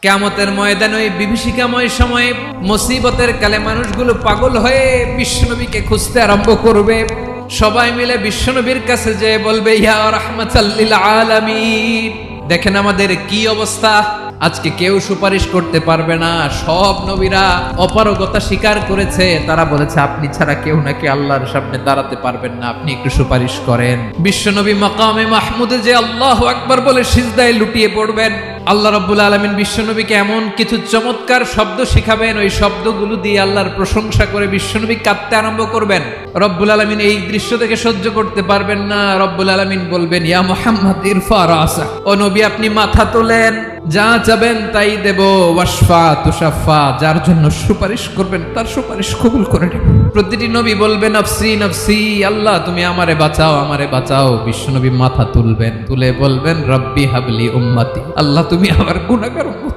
কিয়ামতের ময়দানে ওই বিভীষিকাময় সময়ে মুসিবতের কালে মানুষগুলো পাগল হয়ে বিশ্বনবীকে খুঁজতে আরম্ভ করবে। সবাই মিলে বিশ্বনবীর কাছে যেয়ে বলবে, ইয়া রাহমাতাল লিল আলামিন। দেখেন আমাদের কি অবস্থা, আজকে কেউ সুপারিশ করতে পারবে না। সব নবীরা অপারগতা স্বীকার করেছে, তারা বলেছে আপনি ছাড়া কেউ নাকি আল্লাহর সামনে দাঁড়াতে পারবেন না, আপনি একটু সুপারিশ করেন। বিশ্বনবী মাকামে মাহমুদে যে আল্লাহু আকবার বলে সিজদায় লুটিয়ে পড়বেন। আল্লাহ রাব্বুল আলামিন বিশ্বনবীকে এমন কিছু চমৎকার শব্দ শিখাবেন, ওই শব্দগুলো দিয়ে আল্লাহর প্রশংসা করে বিশ্বনবী কাঁদতে আরম্ভ করবেন। রব্বুল আলামিন এই দৃশ্য থেকে সহ্য করতে পারবেন না। রব্বুল আলামিন বলবেন, ইয়া মুহাম্মদ ইরফা রাসা, ও নবী আপনি মাথা তোলেন, যা চাবেন তাই দেব। ওয়াশফা তুশাফা, যার জন্য সুপারিশ করবেন তার সুপারিশ কবুল করে নেব। প্রতিটি নবী বলবেন, নফসি নফসি, আল্লাহ তুমি আমারে বাঁচাও, আমারে বাঁচাও। বিশ্বনবী মাথা তুলবেন, তুলে বলবেন, রব্বি হাবলি উম্মতি, আল্লাহ তুমি আমার গুনাহগার উম্মত